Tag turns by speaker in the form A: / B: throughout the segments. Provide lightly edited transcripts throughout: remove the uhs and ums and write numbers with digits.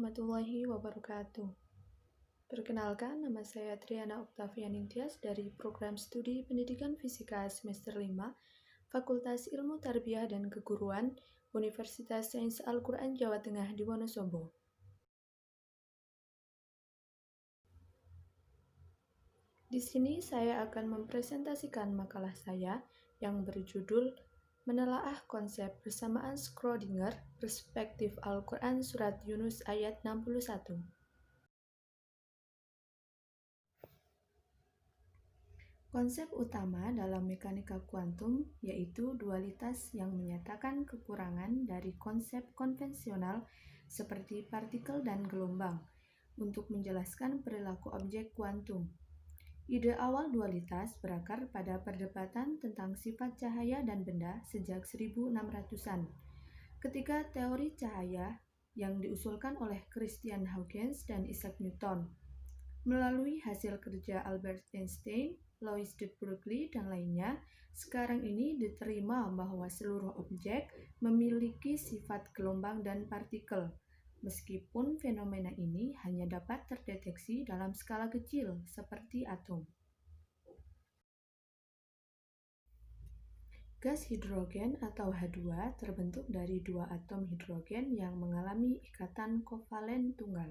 A: warahmatullahi wabarakatuh. Perkenalkan, nama saya Triana Octavian Nintias dari Program Studi Pendidikan Fisika Semester 5, Fakultas Ilmu Tarbiyah dan Keguruan, Universitas Sains Al-Quran Jawa Tengah di Wonosobo. Di sini saya akan mempresentasikan makalah saya yang berjudul Menelaah Konsep Persamaan Schrödinger, Perspektif Al-Quran Surat Yunus ayat 61. Konsep utama dalam mekanika kuantum yaitu dualitas yang menyatakan kekurangan dari konsep konvensional seperti partikel dan gelombang untuk menjelaskan perilaku objek kuantum. Ide awal dualitas berakar pada perdebatan tentang sifat cahaya dan benda sejak 1600-an. Ketika teori cahaya yang diusulkan oleh Christian Huygens dan Isaac Newton melalui hasil kerja Albert Einstein, Louis de Broglie, dan lainnya, sekarang ini diterima bahwa seluruh objek memiliki sifat gelombang dan partikel, meskipun fenomena ini hanya dapat terdeteksi dalam skala kecil seperti atom. Gas hidrogen atau H2 terbentuk dari dua atom hidrogen yang mengalami ikatan kovalen tunggal,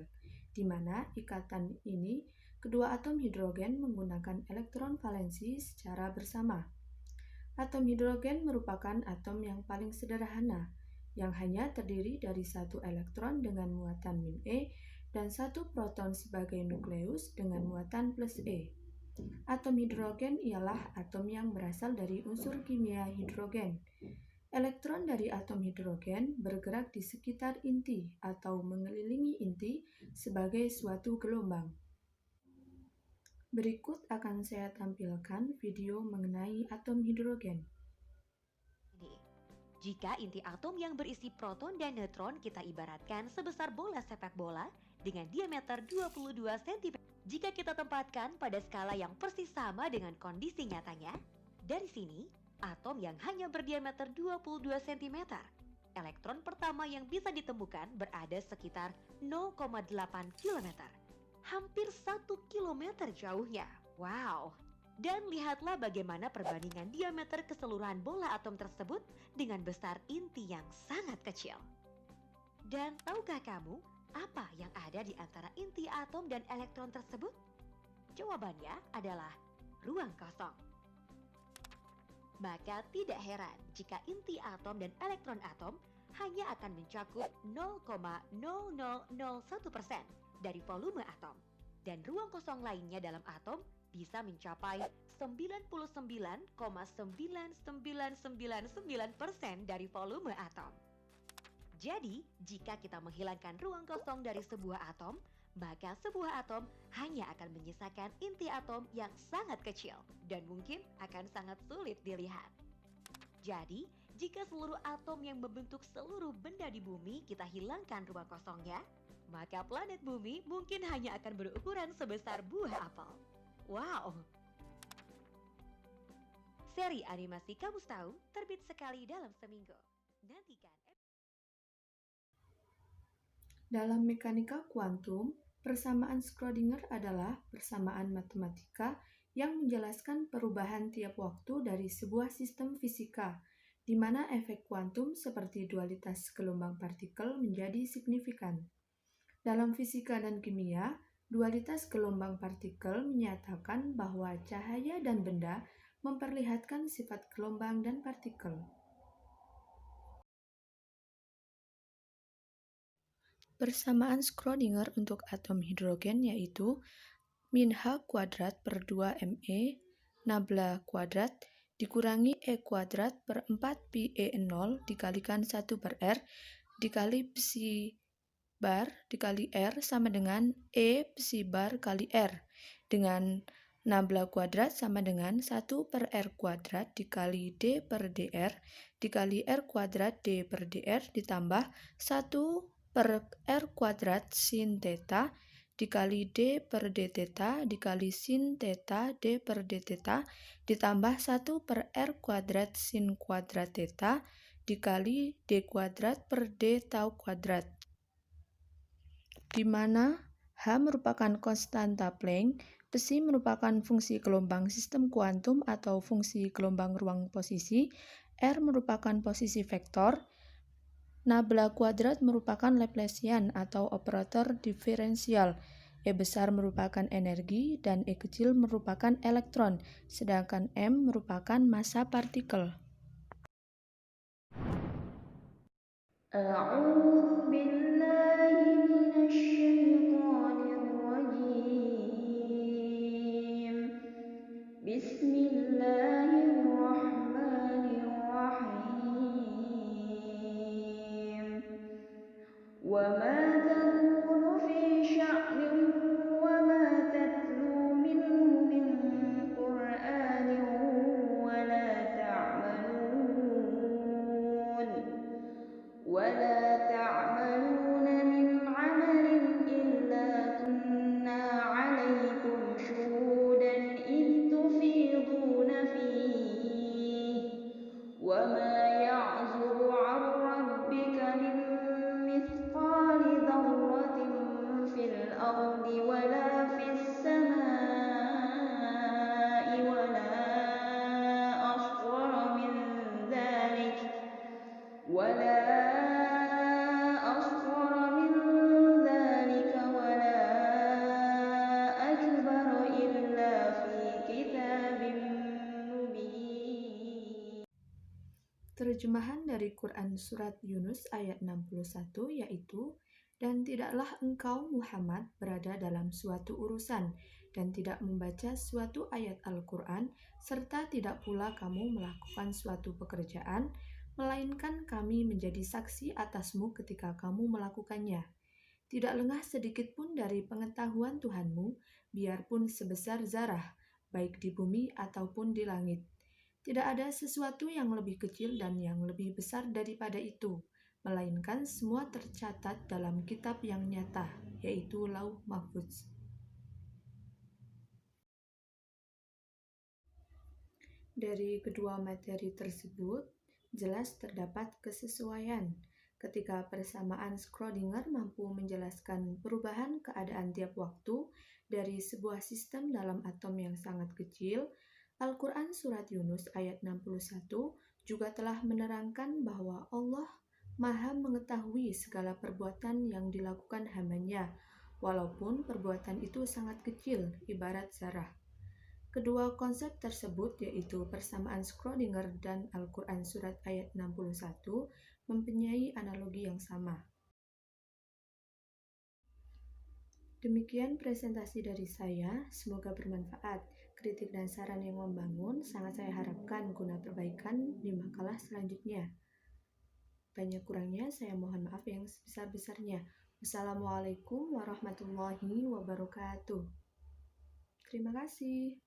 A: di mana ikatan ini kedua atom hidrogen menggunakan elektron valensi secara bersama. Atom hidrogen merupakan atom yang paling sederhana, yang hanya terdiri dari satu elektron dengan muatan -E dan satu proton sebagai nukleus dengan muatan +E. Atom hidrogen ialah atom yang berasal dari unsur kimia hidrogen. Elektron dari atom hidrogen bergerak di sekitar inti atau mengelilingi inti sebagai suatu gelombang. Berikut akan saya tampilkan video mengenai atom hidrogen.
B: Jika inti atom yang berisi proton dan neutron kita ibaratkan sebesar bola sepak bola dengan diameter 22 cm. Jika kita tempatkan pada skala yang persis sama dengan kondisi nyatanya, dari sini, atom yang hanya berdiameter 22 cm, elektron pertama yang bisa ditemukan berada sekitar 0,8 km. Hampir 1 km jauhnya. Wow! Dan lihatlah bagaimana perbandingan diameter keseluruhan bola atom tersebut dengan besar inti yang sangat kecil. Dan tahukah kamu apa yang ada di antara inti atom dan elektron tersebut? Jawabannya adalah ruang kosong. Maka tidak heran jika inti atom dan elektron atom hanya akan mencakup 0,0001% dari volume atom. Dan ruang kosong lainnya dalam atom bisa mencapai 99,99999% dari volume atom. Jadi, jika kita menghilangkan ruang kosong dari sebuah atom, maka sebuah atom hanya akan menyisakan inti atom yang sangat kecil dan mungkin akan sangat sulit dilihat. Jadi, jika seluruh atom yang membentuk seluruh benda di bumi kita hilangkan ruang kosongnya, maka planet bumi mungkin hanya akan berukuran sebesar buah apel. Wow! Seri animasi Kamus Tahu terbit sekali dalam seminggu. Nantikan.
A: Dalam mekanika kuantum, persamaan Schrödinger adalah persamaan matematika yang menjelaskan perubahan tiap waktu dari sebuah sistem fisika, di mana efek kuantum seperti dualitas gelombang partikel menjadi signifikan. Dalam fisika dan kimia, dualitas gelombang partikel menyatakan bahwa cahaya dan benda memperlihatkan sifat gelombang dan partikel. Persamaan Schrödinger untuk atom hidrogen yaitu -H² per 2me nabla kuadrat dikurangi E² per 4πe0 dikalikan 1 per R dikali psi bar dikali R sama dengan E psi bar kali R, dengan nabla kuadrat sama dengan 1 per R² dikali D per dr dikali R² D per dr ditambah 1 per R² sin theta dikali D per D theta dikali sin theta D per D theta ditambah 1 per R² sin kuadrat theta dikali D² per D tau kuadrat. di mana H merupakan konstanta Planck, besi merupakan fungsi gelombang sistem kuantum atau fungsi gelombang ruang posisi, R merupakan posisi vektor, nabla kuadrat merupakan Laplacian atau operator diferensial, E besar merupakan energi, dan E kecil merupakan elektron, sedangkan M merupakan massa partikel.
C: أعوذ بالله من الشيطان الرجيم بسم الله الرحمن الرحيم وما تكون في شأن وما تتلو منه من قرآن ولا تعملون من عمل إلا كنا عليكم شهودا إذ تفيضون فيه وما يعزب عن ربك من مثقال ذرة في الأرض ولا في السماء ولا أصغر من ذلك ولا أكبر إلا في كتاب مبين.
A: Terjemahan dari Quran Surat Yunus ayat 61 yaitu, "Dan tidaklah engkau Muhammad berada dalam suatu urusan dan tidak membaca suatu ayat Al-Quran, serta tidak pula kamu melakukan suatu pekerjaan, melainkan kami menjadi saksi atasmu ketika kamu melakukannya. Tidak lengah sedikit pun dari pengetahuan Tuhanmu, biarpun sebesar zarah, baik di bumi ataupun di langit. Tidak ada sesuatu yang lebih kecil dan yang lebih besar daripada itu, melainkan semua tercatat dalam kitab yang nyata, yaitu Lauh Mahfuz." Dari kedua materi tersebut, jelas terdapat kesesuaian. Ketika persamaan Schrödinger mampu menjelaskan perubahan keadaan tiap waktu dari sebuah sistem dalam atom yang sangat kecil, Al-Quran Surat Yunus ayat 61 juga telah menerangkan bahwa Allah Maha mengetahui segala perbuatan yang dilakukan hamba-Nya, walaupun perbuatan itu sangat kecil, ibarat zarah. Kedua konsep tersebut, yaitu persamaan Schrödinger dan Al-Quran Surat ayat 61, mempunyai analogi yang sama. Demikian presentasi dari saya, semoga bermanfaat. Kritik dan saran yang membangun sangat saya harapkan guna perbaikan di makalah selanjutnya. Banyak kurangnya saya mohon maaf yang sebesar-besarnya. Wassalamualaikum warahmatullahi wabarakatuh. Terima kasih.